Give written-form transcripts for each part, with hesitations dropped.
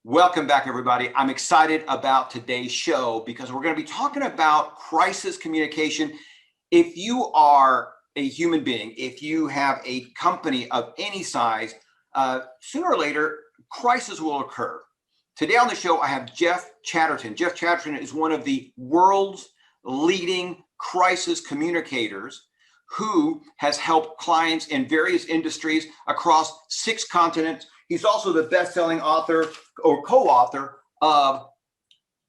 Welcome back, everybody. I'm excited about today's show because we're going to be talking about crisis communication. If you are a human being, if you have a company of any size, sooner or later, crisis will occur. Today on the show, I have Jeff Chatterton. Jeff Chatterton is one of the world's leading crisis communicators who has helped clients in various industries across 6 continents. He's also the best-selling author or co-author of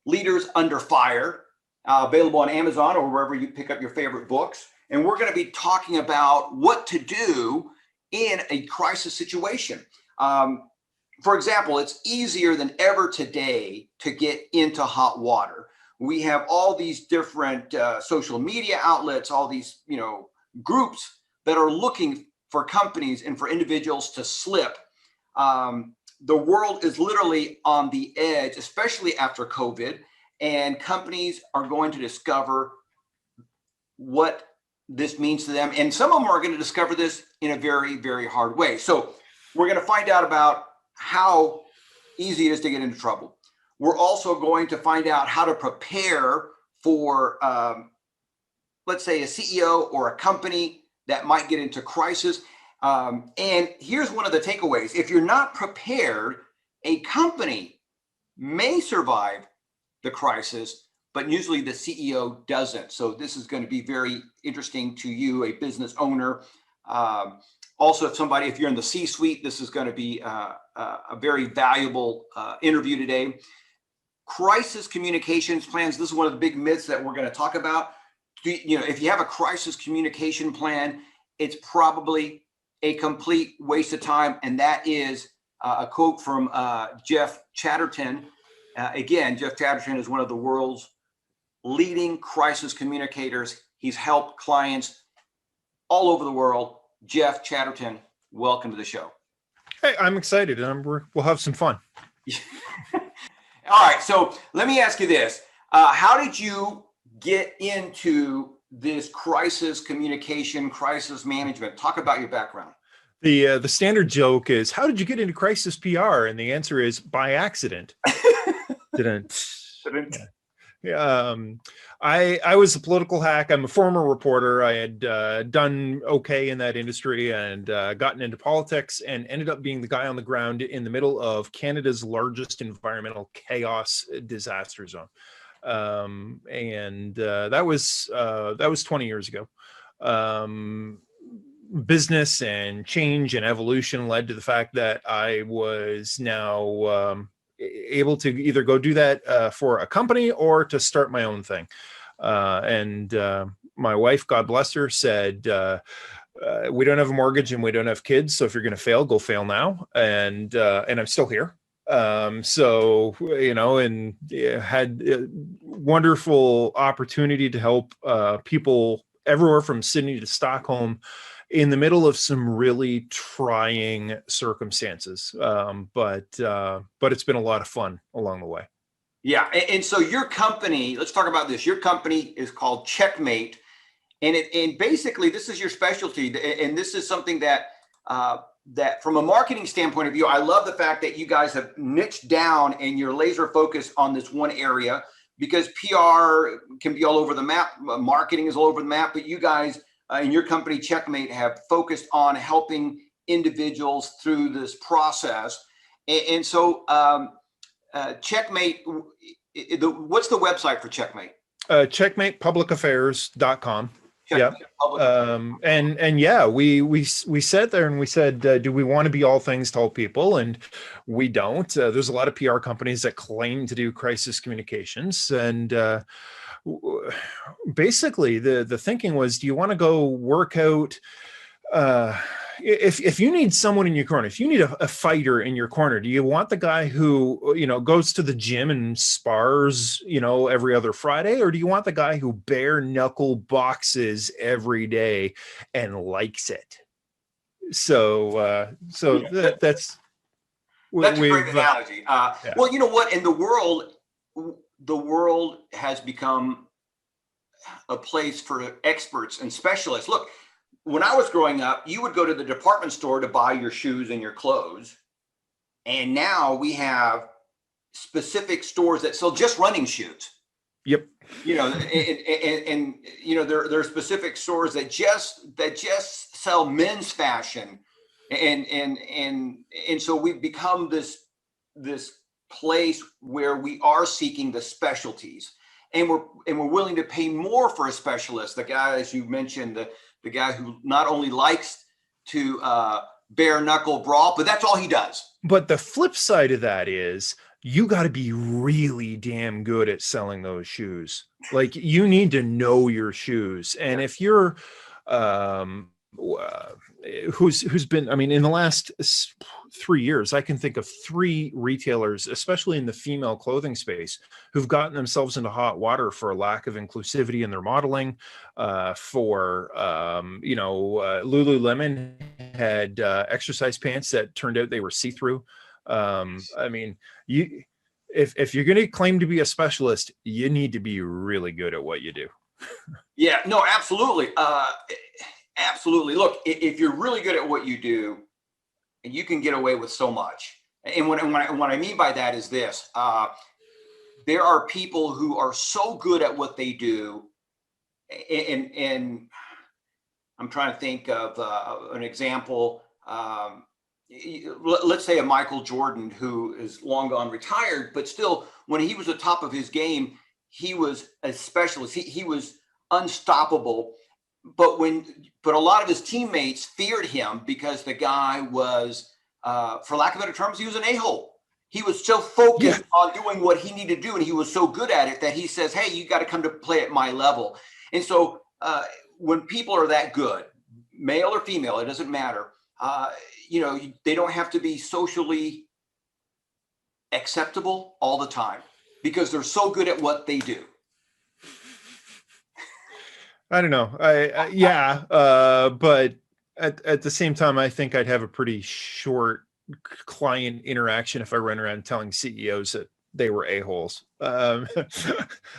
Leaders Under Fire, available on Amazon or wherever you pick up your favorite books. And we're going to be talking about what to do in a crisis situation. For example, it's easier than ever today to get into hot water. We have all these different social media outlets, all these groups that are looking for companies and for individuals to slip. The world is literally on the edge, especially after COVID, and companies are going to discover what this means to them. And some of them are going to discover this in a very, very hard way. So we're going to find out about how easy it is to get into trouble. We're also going to find out how to prepare for, let's say, a CEO or a company that might get into crisis. And here's one of the takeaways. If you're not prepared, a company may survive the crisis, but usually the CEO doesn't. So this is going to be very interesting to you, a business owner. Also, if you're in the C-suite, this is going to be a very valuable interview today. Crisis communications plans. This is one of the big myths that we're going to talk about. If you have a crisis communication plan, it's probably a complete waste of time. And that is a quote from Jeff Chatterton. Again, Jeff Chatterton is one of the world's leading crisis communicators. He's helped clients all over the world. Jeff Chatterton, welcome to the show. Hey, I'm excited, and we'll have some fun. All right, so let me ask you this. How did you get into this crisis communication, crisis management? Talk about your background. The standard joke is, how did you get into crisis PR? And the answer is by accident. I was a political hack. I'm a former reporter. I had done okay in that industry and gotten into politics and ended up being the guy on the ground in the middle of Canada's largest environmental chaos disaster zone. That was 20 years ago. Business and change and evolution led to the fact that I was now able to either go do that for a company or to start my own thing. My wife, God bless her, said, we don't have a mortgage and we don't have kids. So if you're going to fail, go fail now. And I'm still here. Had a wonderful opportunity to help people everywhere from Sydney to Stockholm in the middle of some really trying circumstances. But it's been a lot of fun along the way. Yeah. And so your company, let's talk about this. Your company is called Checkmate. And basically this is your specialty. And this is something that from a marketing standpoint of view, I love the fact that you guys have niched down and you're laser focused on this one area, because PR can be all over the map. Marketing is all over the map, but you guys in your company, Checkmate, have focused on helping individuals through this process. And so Checkmate, what's the website for Checkmate? Checkmatepublicaffairs.com. Yeah. We sat there and we said, do we want to be all things to all people? And we don't. There's a lot of PR companies that claim to do crisis communications. And basically the thinking was, do you want to go work out if you need someone in your corner, if you need a fighter in your corner, do you want the guy who, goes to the gym and spars, every other Friday? Or do you want the guy who bare knuckle boxes every day and likes it? That's a great analogy. Yeah. Well, you know what? In the world has become a place for experts and specialists. Look, when I was growing up, you would go to the department store to buy your shoes and your clothes. And now we have specific stores that sell just running shoes. Yep. You know, and you know, there are specific stores that just sell men's fashion, and so we've become this place where we are seeking the specialties, and we're willing to pay more for a specialist. The guy, as you mentioned, the guy who not only likes to bare knuckle brawl, but that's all he does. But the flip side of that is you got to be really damn good at selling those shoes. Like, you need to know your shoes. And if you're who's been, I mean, in the last 3 years, I can think of 3 retailers, especially in the female clothing space, who've gotten themselves into hot water for a lack of inclusivity in their modeling. Lululemon had exercise pants that turned out they were see-through. I mean, if you're going to claim to be a specialist, you need to be really good at what you do. Yeah, no, absolutely. Absolutely. Look, if you're really good at what you do, you can get away with so much. And what I mean by that is this: there are people who are so good at what they do, and I'm trying to think of an example. Let's say a Michael Jordan, who is long gone retired, but still, when he was at the top of his game, he was a specialist. He was unstoppable. But a lot of his teammates feared him because the guy was, for lack of better terms, he was an a-hole. He was so focused on doing what he needed to do, and he was so good at it that he says, "Hey, you got to come to play at my level." And so when people are that good, male or female, it doesn't matter. They don't have to be socially acceptable all the time because they're so good at what they do. I don't know. But at the same time, I think I'd have a pretty short client interaction if I ran around telling CEOs that they were a-holes. I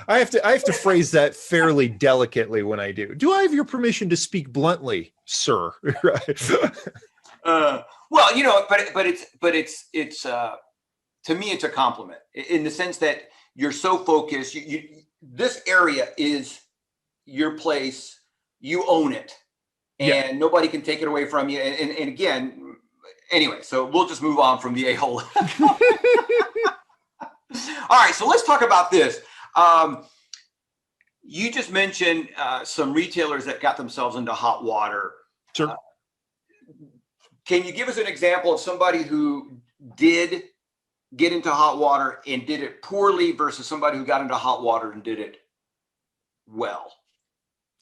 have to phrase that fairly delicately when I do. Do I have your permission to speak bluntly, sir? Right. Well, but it's to me, it's a compliment in the sense that you're so focused. This area is your place, you own it, and nobody can take it away from you. And again, anyway, so we'll just move on from the a-hole. All right, so let's talk about this. You just mentioned some retailers that got themselves into hot water. Sure. Can you give us an example of somebody who did get into hot water and did it poorly versus somebody who got into hot water and did it well?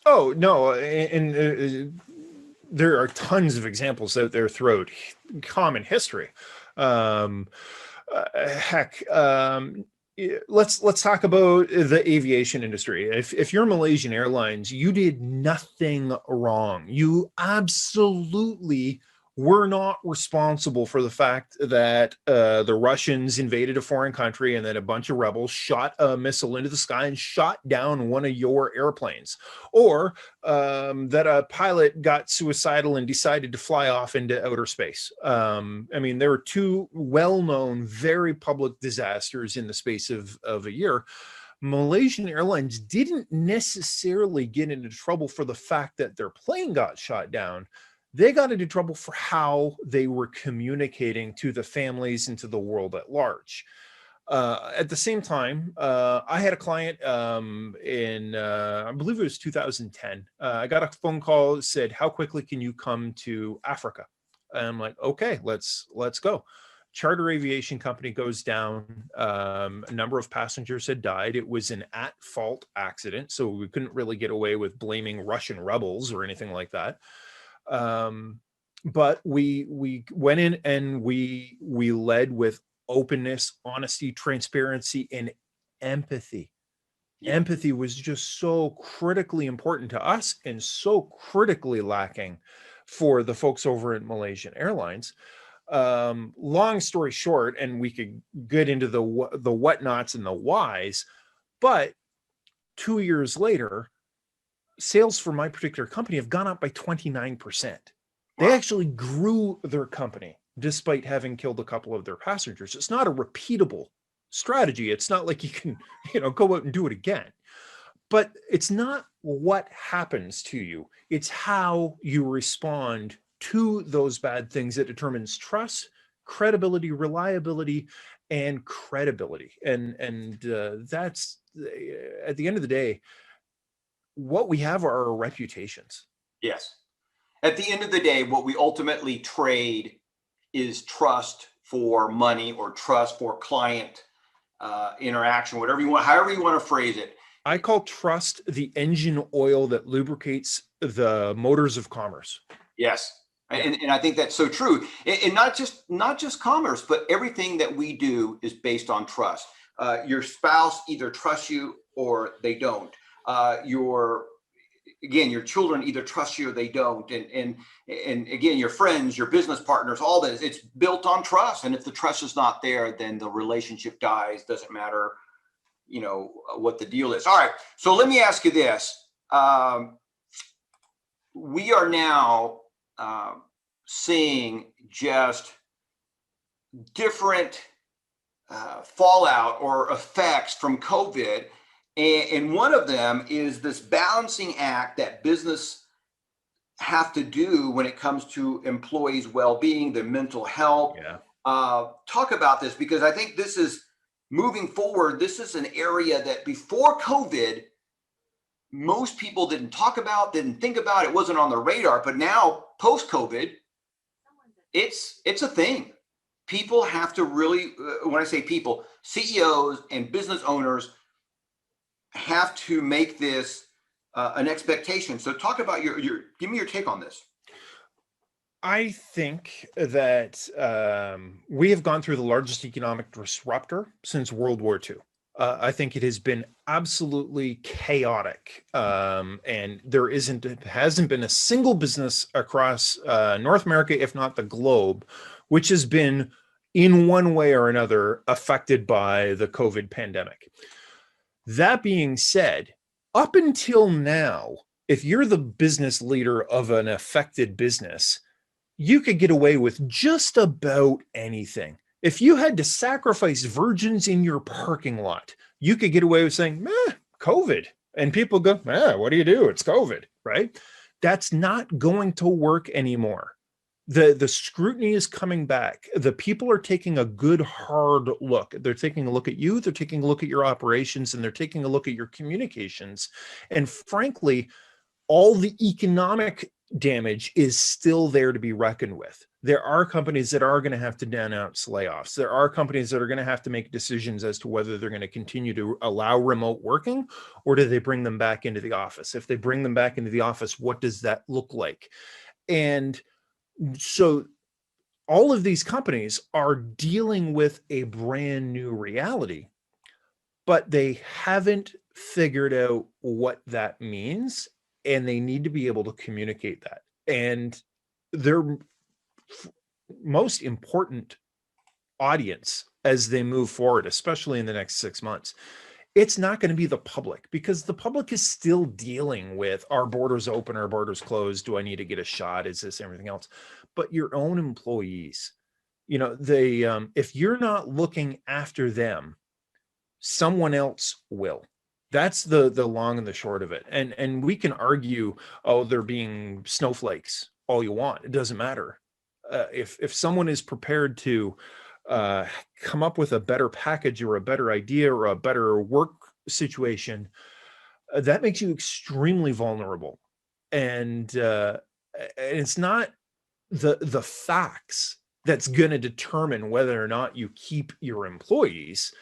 Oh, no. And there are tons of examples out there throughout common history. Let's talk about the aviation industry. If you're Malaysian Airlines, you did nothing wrong. You absolutely were not responsible for the fact that the Russians invaded a foreign country and then a bunch of rebels shot a missile into the sky and shot down one of your airplanes, or that a pilot got suicidal and decided to fly off into outer space. I mean, there were 2 well-known, very public disasters in the space of a year. Malaysian Airlines didn't necessarily get into trouble for the fact that their plane got shot down. They got into trouble for how they were communicating to the families and to the world at large. At the same time, I had a client in, I believe it was 2010. I got a phone call that said, "How quickly can you come to Africa?" And I'm like, "Okay, let's go." Charter aviation company goes down. A number of passengers had died. It was an at-fault accident, so we couldn't really get away with blaming Russian rebels or anything like that. But we went in and we led with openness, honesty, transparency, and empathy. Yeah. Empathy was just so critically important to us and so critically lacking for the folks over at Malaysian Airlines. Long story short, and we could get into the whatnots and the whys, but 2 years later, sales for my particular company have gone up by 29%. They actually grew their company despite having killed a couple of their passengers. It's not a repeatable strategy. It's not like you can, go out and do it again. But it's not what happens to you. It's how you respond to those bad things that determines trust, credibility, reliability, and credibility. And that's at the end of the day, what we have are our reputations. Yes. At the end of the day, what we ultimately trade is trust for money or trust for client interaction, whatever you want, however you want to phrase it. I call trust the engine oil that lubricates the motors of commerce. Yes. And I think that's so true. And not just commerce, but everything that we do is based on trust. Your spouse either trusts you or they don't. Your children either trust you or they don't. And again, your friends, your business partners, all this, it's built on trust. And if the trust is not there, then the relationship dies. Doesn't matter, what the deal is. All right. So let me ask you this. We are now seeing just different fallout or effects from COVID. And one of them is this balancing act that business have to do when it comes to employees' well-being, their mental health. Yeah. Talk about this, because I think this is moving forward. This is an area that before COVID, most people didn't talk about, didn't think about. It wasn't on the radar. But now, post-COVID, it's a thing. People have to really, when I say people, CEOs and business owners have to make this an expectation. So talk about give me your take on this. I think that we have gone through the largest economic disruptor since World War II. I think it has been absolutely chaotic, and there hasn't been a single business across North America, if not the globe, which has been in one way or another affected by the COVID pandemic. That being said, up until now, if you're the business leader of an affected business, you could get away with just about anything. If you had to sacrifice virgins in your parking lot, you could get away with saying, COVID. And people go, what do you do? It's COVID, right? That's not going to work anymore. The scrutiny is coming back. The people are taking a good hard look. They're taking a look at you, they're taking a look at your operations, and they're taking a look at your communications. And frankly, all the economic damage is still there to be reckoned with. There are companies that are going to have to announce layoffs. There are companies that are going to have to make decisions as to whether they're going to continue to allow remote working, or do they bring them back into the office? If they bring them back into the office, what does that look like? And so all of these companies are dealing with a brand new reality, but they haven't figured out what that means, and they need to be able to communicate that. And their most important audience as they move forward, especially in the next 6 months, it's not going to be the public, because the public is still dealing with, are borders open, are borders closed? Do I need to get a shot? Is this everything else? But your own employees, if you're not looking after them, someone else will. That's the long and the short of it. And we can argue, they're being snowflakes all you want. It doesn't matter. If someone is prepared to come up with a better package or a better idea or a better work situation, that makes you extremely vulnerable. And it's not the facts that's going to determine whether or not you keep your employees.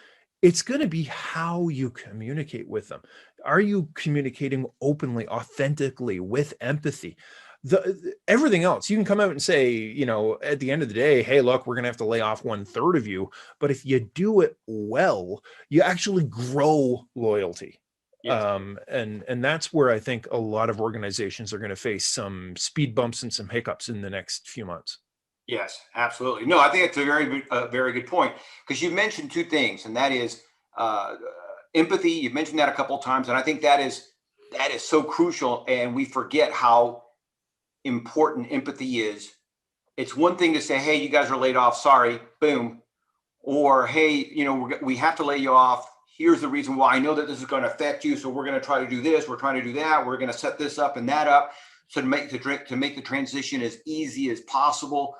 It's going to be how you communicate with them. Are you communicating openly, authentically, with empathy? Everything else, you can come out and say, at the end of the day, hey, look, we're going to have to lay off 1/3 of you. But if you do it well, you actually grow loyalty. Yes. And that's where I think a lot of organizations are going to face some speed bumps and some hiccups in the next few months. Yes, absolutely. No, I think it's a very good point, because you mentioned two things, and that is empathy. You've mentioned that a couple of times, and I think that is so crucial, and we forget how important empathy is. It's one thing to say, hey, you guys are laid off, sorry, boom. or, hey, we have to lay you off. Here's the reason why. I know that this is going to affect you, so we're going to try to do this. We're trying to do that. We're going to set this up and that up, so to make the transition as easy as possible.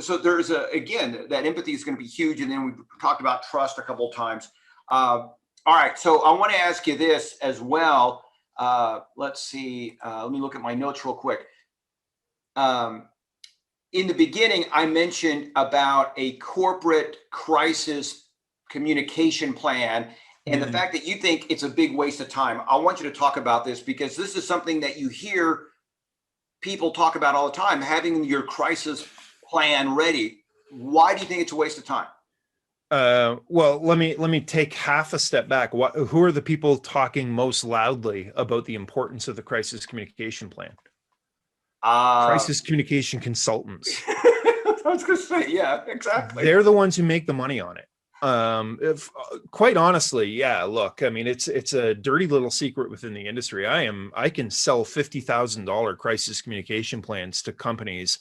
So there's again, that empathy is going to be huge. And then we talked about trust a couple of times. All right, so I want to ask you this as well. Let's see. Let me look at my notes real quick. In the beginning, I mentioned about a corporate crisis communication plan and the fact that you think it's a big waste of time. I want you to talk about this, because this is something that you hear people talk about all the time, having your crisis plan ready. Why do you think it's a waste of time? Well, let me take half a step back. Who are the people talking most loudly about the importance of the crisis communication plan? Crisis communication consultants. I was going to say, yeah, exactly. They're the ones who make the money on it. Quite honestly, yeah, look, I mean, it's a dirty little secret within the industry. I can sell $50,000 crisis communication plans to companies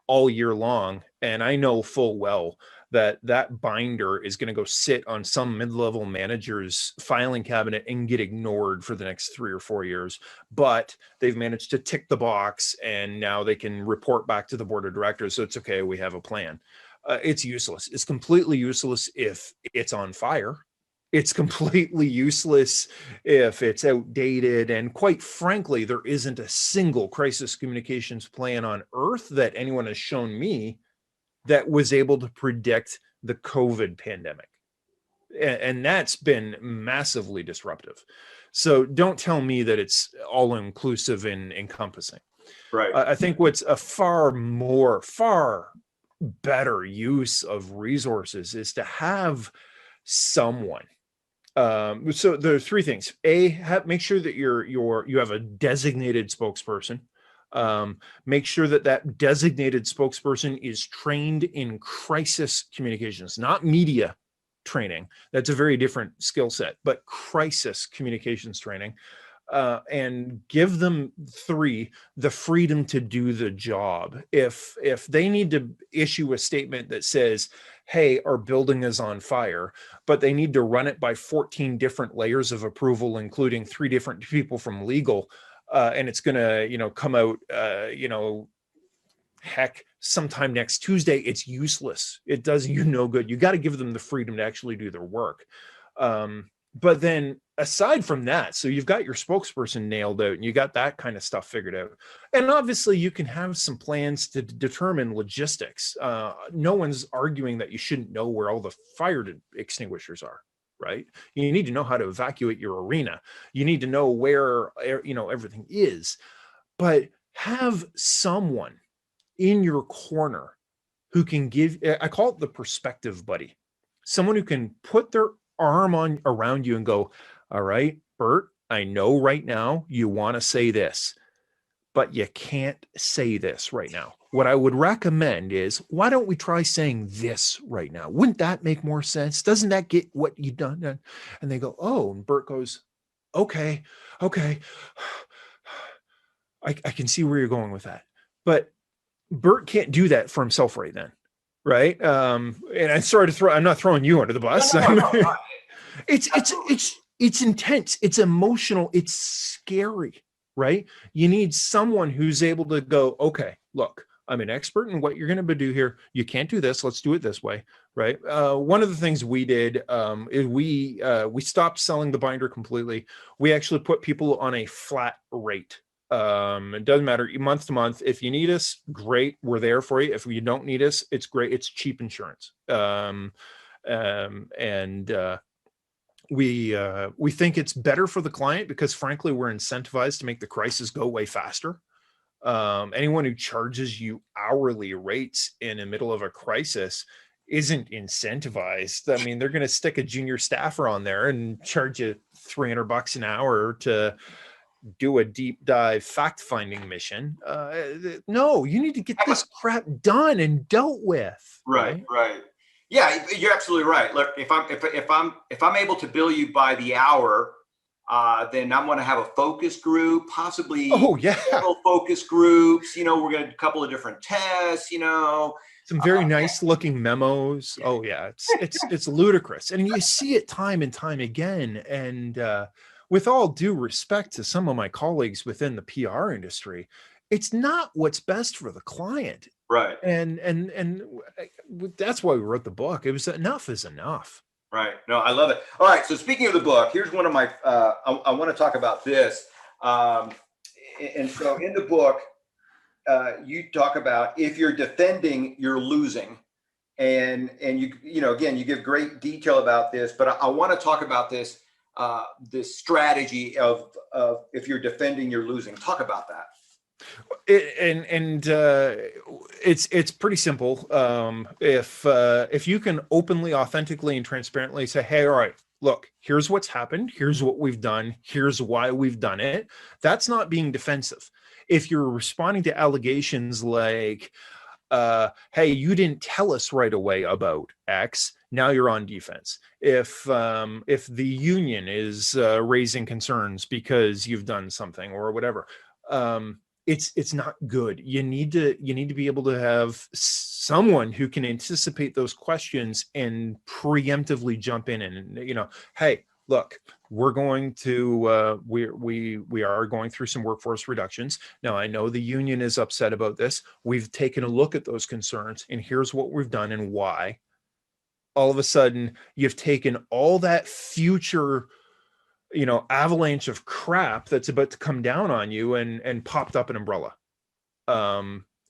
all year long. And I know full well that binder is going to go sit on some mid-level manager's filing cabinet and get ignored for the next 3 or 4 years. But they've managed to tick the box, and now they can report back to the board of directors. So it's okay. We have a plan. It's useless. It's completely useless if it's on fire. It's completely useless if it's outdated. And quite frankly, there isn't a single crisis communications plan on earth that anyone has shown me that was able to predict the COVID pandemic. And that's been massively disruptive. So don't tell me that it's all inclusive and encompassing. Right. I think what's a far better use of resources is to have someone. So there are 3 things. Make sure that you have a designated spokesperson. Make sure that designated spokesperson is trained in crisis communications, not media training. That's a very different skill set, but crisis communications training. And give them 3 the freedom to do the job. If they need to issue a statement that says, hey, our building is on fire, but they need to run it by 14 different layers of approval, including 3 different people from legal, and it's going to, come out, heck, sometime next Tuesday, it's useless. It does you no good. You got to give them the freedom to actually do their work. But then aside from that, so you've got your spokesperson nailed out and you got that kind of stuff figured out. And obviously you can have some plans to determine logistics. No one's arguing that you shouldn't know where all the fire extinguishers are, right? You need to know how to evacuate your arena. You need to know where, everything is. But have someone in your corner who can give, I call it the perspective buddy, someone who can put their arm around you and go, all right, Bert, I know right now you want to say this, but you can't say this right now. What I would recommend is, why don't we try saying this right now? Wouldn't that make more sense? Doesn't that get what you've done? And they go, oh, and Bert goes, okay. I can see where you're going with that. But Bert can't do that for himself right then. Right. And I'm not throwing you under the bus. No. It's intense. It's emotional. It's scary. Right. You need someone who's able to go, okay, look, I'm an expert in what you're going to do here. You can't do this. Let's do it this way. Right. One of the things we did is we stopped selling the binder completely. We actually put people on a flat rate. It doesn't matter, month to month. If you need us, great, we're there for you. If you don't need us, it's great. It's cheap insurance. We think it's better for the client because frankly, we're incentivized to make the crisis go way faster. Anyone who charges you hourly rates in the middle of a crisis isn't incentivized. I mean, they're going to stick a junior staffer on there and charge you $300 an hour to do a deep dive fact-finding mission. No, you need to get this crap done and dealt with. Right. Yeah, you're absolutely right. Look, if I'm able to bill you by the hour, then I'm going to have a focus group, possibly several focus groups. We're going to do a couple of different tests. some very nice looking memos. Oh yeah, it's ludicrous, and you see it time and time again. And with all due respect to some of my colleagues within the PR industry, it's not what's best for the client. Right. And that's why we wrote the book. It was enough is enough. Right. No, I love it. All right. So speaking of the book, here's one of my, I want to talk about this. And so in the book, you talk about if you're defending, you're losing. And again, you give great detail about this, but I want to talk about this strategy of if you're defending, you're losing. Talk about that. It's pretty simple. If you can openly, authentically, and transparently say, hey, all right, look, here's what's happened, here's what we've done, here's why we've done it, that's not being defensive. If you're responding to allegations like, hey, you didn't tell us right away about X, now you're on defense. If the union is raising concerns because you've done something or whatever, it's not good. You need to be able to have someone who can anticipate those questions and preemptively jump in and, hey, look, we're going to we are going through some workforce reductions. Now, I know the union is upset about this. We've taken a look at those concerns, and here's what we've done and why. All of a sudden, you've taken all that future avalanche of crap that's about to come down on you and popped up an umbrella.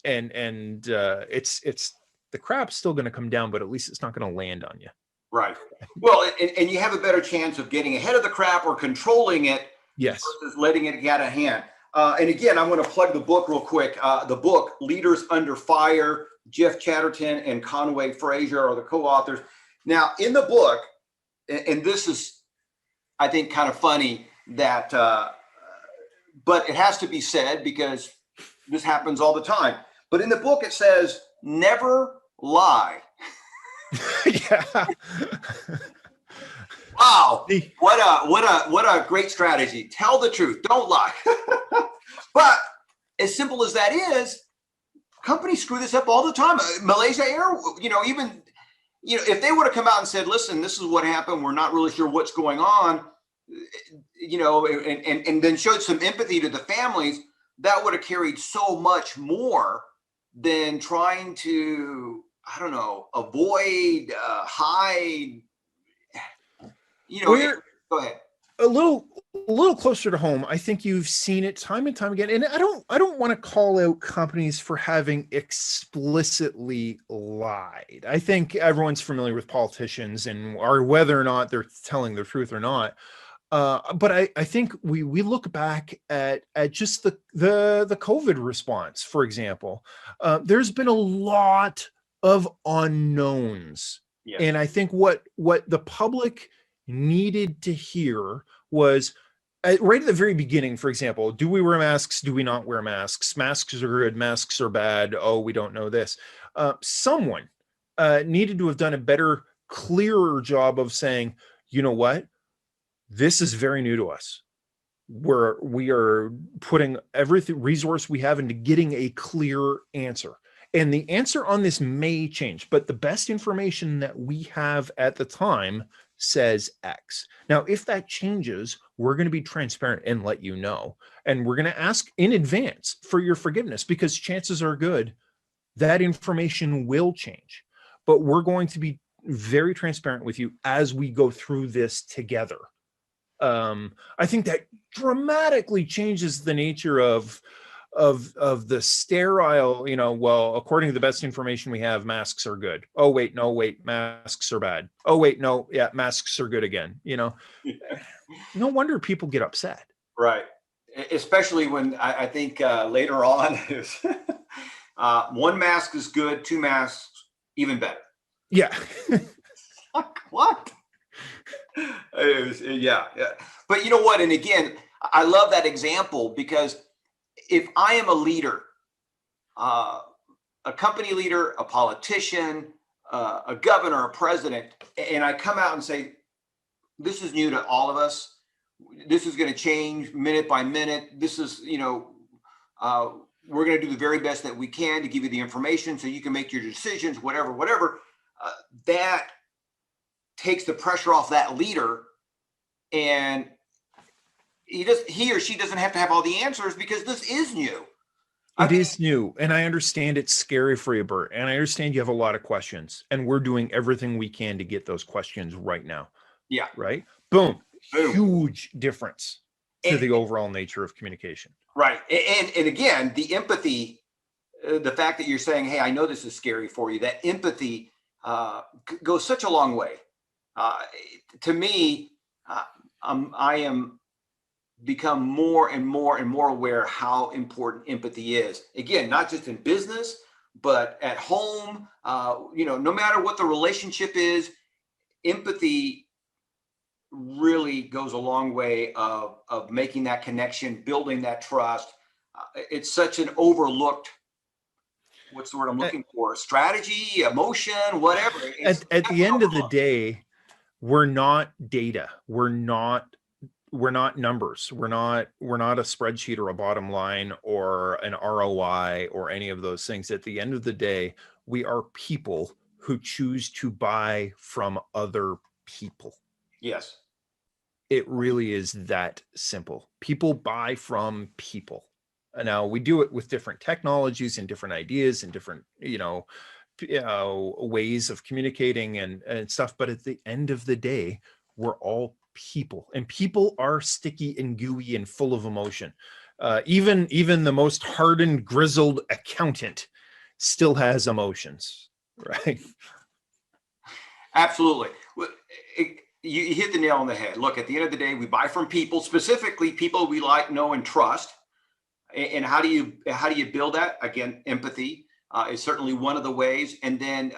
It's the crap's still going to come down, but at least it's not going to land on you. Right. Well, and you have a better chance of getting ahead of the crap or controlling it. Yes. Versus letting it get out of hand. And again, I want to plug the book real quick. The book, Leaders Under Fire, Jeff Chatterton and Conway Frazier are the co-authors. Now, in the book, and this is, I think, kind of funny that, but it has to be said because this happens all the time. But in the book, it says, never lie. Yeah. Wow. What a great strategy. Tell the truth. Don't lie. But as simple as that is, companies screw this up all the time. Malaysia Air, even, if they would have come out and said, listen, this is what happened, we're not really sure what's going on, and then showed some empathy to the families, that would have carried so much more than trying to, I don't know, avoid, hide, go ahead. A little closer to home, I think you've seen it time and time again. And I don't want to call out companies for having explicitly lied. I think everyone's familiar with politicians or whether or not they're telling the truth or not. But I think we look back at just the COVID response, for example. There's been a lot of unknowns. Yes. And I think what the public needed to hear was right at the very beginning, for example, do we wear masks? Do we not wear masks? Masks are good. Masks are bad. Oh, we don't know this. Someone needed to have done a better, clearer job of saying, you know what? This is very new to us. We are putting every resource we have into getting a clear answer. And the answer on this may change, but the best information that we have at the time says X. Now, if that changes, we're going to be transparent and let you know. And we're going to ask in advance for your forgiveness because chances are good that information will change. But we're going to be very transparent with you as we go through this together. I think that dramatically changes the nature of the sterile, well, according to the best information we have, masks are good. Oh, wait, no, wait, masks are bad. Oh, wait, no, yeah, masks are good again. No wonder people get upset. Right. Especially when I think later on is one mask is good, two masks, even better. Yeah. What? Yeah. But you know what? And again, I love that example because if I am a leader, a company leader, a politician, a governor, a president, and I come out and say, this is new to all of us. This is going to change minute by minute. This is, we're going to do the very best that we can to give you the information so you can make your decisions, whatever. That takes the pressure off that leader, and he or she doesn't have to have all the answers because this is new. It is new, and I understand it's scary for you, Bert, and I understand you have a lot of questions, and we're doing everything we can to get those questions right now. Yeah. Right? Boom. Huge difference to the overall nature of communication. Right. And again, the empathy, the fact that you're saying, hey, I know this is scary for you, that empathy goes such a long way. To me, I am become more and more aware how important empathy is. Again, not just in business, but at home, no matter what the relationship is, empathy really goes a long way of making that connection, building that trust. It's such an overlooked, what's the word I'm looking for? Strategy, emotion, whatever. At the end of the day, we're not data. We're not numbers. We're not a spreadsheet or a bottom line or an ROI or any of those things. At the end of the day, we are people who choose to buy from other people. Yes. It really is that simple. People buy from people. Now we do it with different technologies and different ideas and different, ways of communicating and stuff. But at the end of the day, we're all people, and people are sticky and gooey and full of emotion. Even the most hardened, grizzled accountant still has emotions, right? Absolutely. You hit the nail on the head. Look, at the end of the day, we buy from people, specifically people we like, know, and trust. And how do you build that? Again, empathy is certainly one of the ways. And then,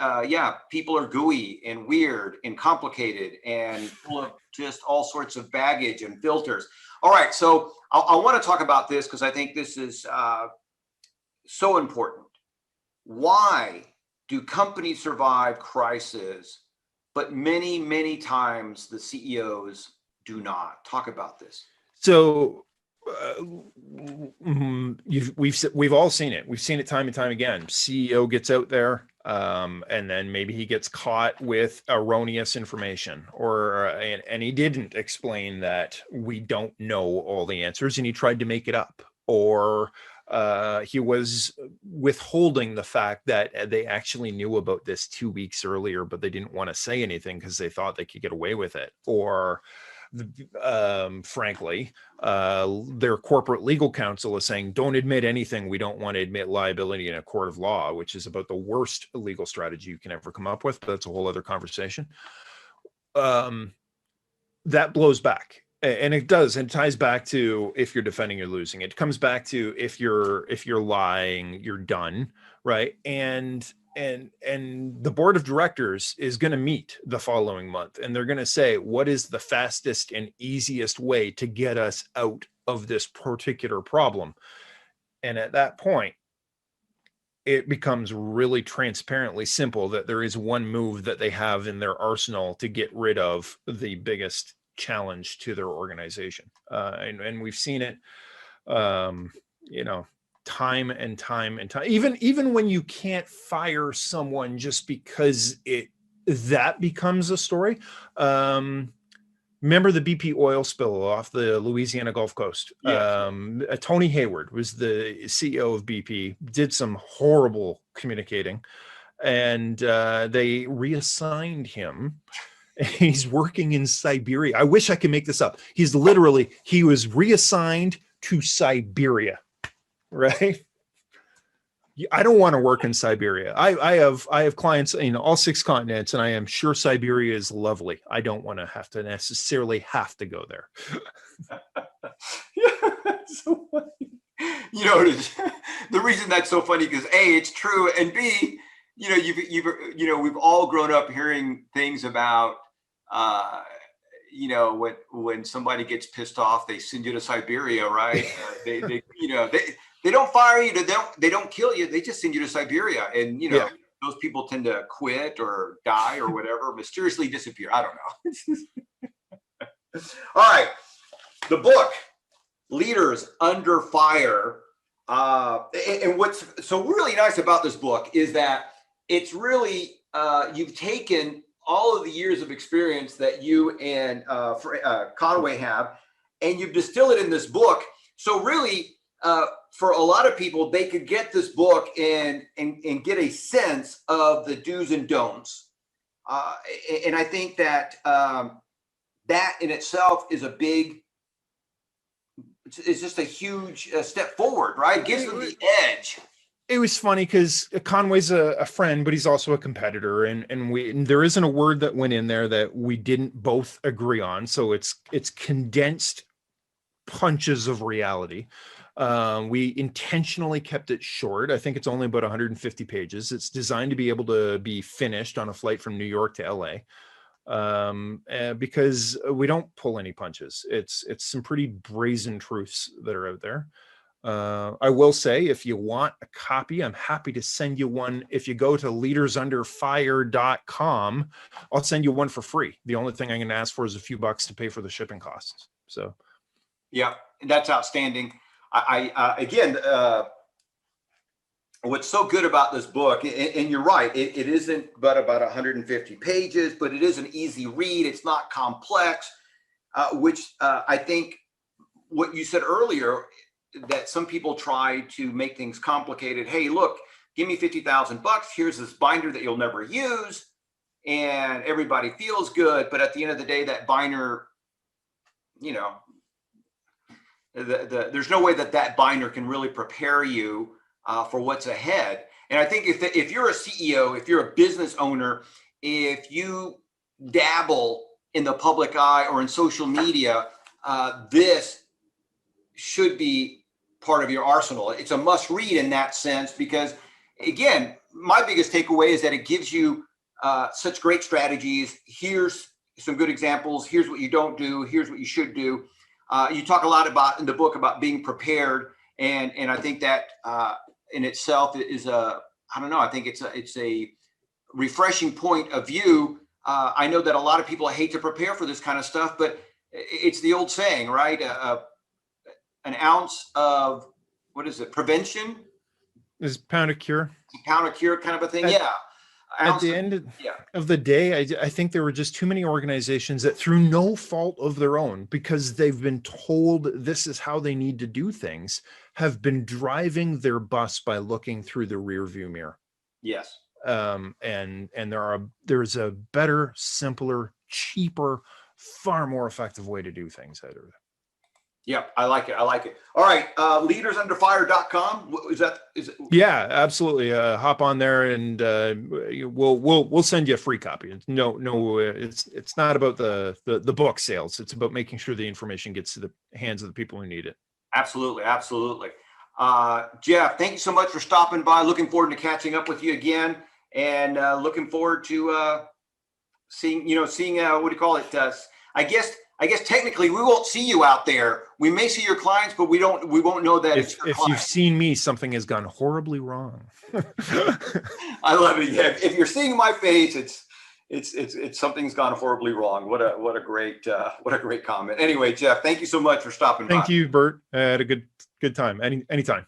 people are gooey and weird and complicated and full of just all sorts of baggage and filters. All right, so I want to talk about this because I think this is so important. Why do companies survive crisis, but many times the CEOs do not? Talk about this. So we've all seen it. We've seen it time and time again. CEO gets out there, and then maybe he gets caught with erroneous information, and he didn't explain that we don't know all the answers, and he tried to make it up, or he was withholding the fact that they actually knew about this 2 weeks earlier, but they didn't want to say anything because they thought they could get away with it, or frankly, their corporate legal counsel is saying, don't admit anything. We don't want to admit liability in a court of law, which is about the worst legal strategy you can ever come up with. But that's a whole other conversation. That blows back. And it does, and it ties back to if you're defending, you're losing. It comes back to if you're lying, you're done, right? And the board of directors is going to meet the following month, and they're going to say, what is the fastest and easiest way to get us out of this particular problem? And at that point, it becomes really transparently simple that there is one move that they have in their arsenal to get rid of the biggest challenge to their organization. And we've seen it, time and time. Even when you can't fire someone just because that becomes a story. Remember the BP oil spill off the Louisiana Gulf Coast? Yes. Tony Hayward was the CEO of BP, did some horrible communicating, and they reassigned him. He's working in Siberia. I wish I could make this up. He was reassigned to Siberia, right? I don't want to work in Siberia. I have clients in all 6 continents, and I am sure Siberia is lovely. I don't want to necessarily have to go there. Yeah, that's so funny. The reason that's so funny because A, it's true, and B, we've all grown up hearing things about, when somebody gets pissed off, they send you to Siberia, right? They don't fire you. They don't kill you. They just send you to Siberia, and those people tend to quit or die or whatever, mysteriously disappear. I don't know. All right, the book, Leaders Under Fire. And what's so really nice about this book is that it's really, you've taken all of the years of experience that you and Conway have, and you've distilled it in this book. So really, for a lot of people, they could get this book and get a sense of the do's and don'ts. And I think that that in itself is it's just a huge step forward, right? It gives them the edge. It was funny because Conway's a friend, but he's also a competitor, and there isn't a word that went in there that we didn't both agree on. So it's condensed punches of reality. We intentionally kept it short. I think it's only about 150 pages. It's designed to be able to be finished on a flight from New York to LA, because we don't pull any punches. It's some pretty brazen truths that are out there. I will say, if you want a copy, I'm happy to send you one. If you go to leadersunderfire.com, I'll send you one for free. The only thing I'm going to ask for is a few bucks to pay for the shipping costs. So, yeah, that's outstanding. Again, what's so good about this book, and you're right, it isn't but about 150 pages, but it is an easy read. It's not complex, which I think what you said earlier, that some people try to make things complicated. Hey, look, give me $50,000. Here's this binder that you'll never use, and everybody feels good. But at the end of the day, that binder, you know, there's no way that binder can really prepare you for what's ahead. And I think if you're a CEO, if you're a business owner, if you dabble in the public eye or in social media, this should be part of your arsenal. It's a must read in that sense, because again, my biggest takeaway is that it gives you such great strategies. Here's some good examples. Here's what you don't do. Here's what you should do. You talk a lot about in the book about being prepared. And I think that in itself is I think it's a refreshing point of view. I know that a lot of people hate to prepare for this kind of stuff, but it's the old saying, right? An ounce of, what is it, prevention is pound of cure. Pound of cure kind of a thing. At the end of the day, I think there were just too many organizations that, through no fault of their own, because they've been told this is how they need to do things, have been driving their bus by looking through the rear view mirror. Yes. And there's a better, simpler, cheaper, far more effective way to do things out of it. Yeah, I like it. All right. Leadersunderfire.com. Is it? Yeah, absolutely. Hop on there and we'll send you a free copy. No, it's not about the book sales. It's about making sure the information gets to the hands of the people who need it. Absolutely. Jeff, thank you so much for stopping by. Looking forward to catching up with you again, and looking forward to seeing what do you call it? I guess technically we won't see you out there. We may see your clients, but we won't know that if you've seen me, something has gone horribly wrong. I love it. Yeah. If you're seeing my face, it's something's gone horribly wrong. What a great comment. Anyway, Jeff, thank you so much for stopping by. Thank you, Bert. I had a good time. Anytime.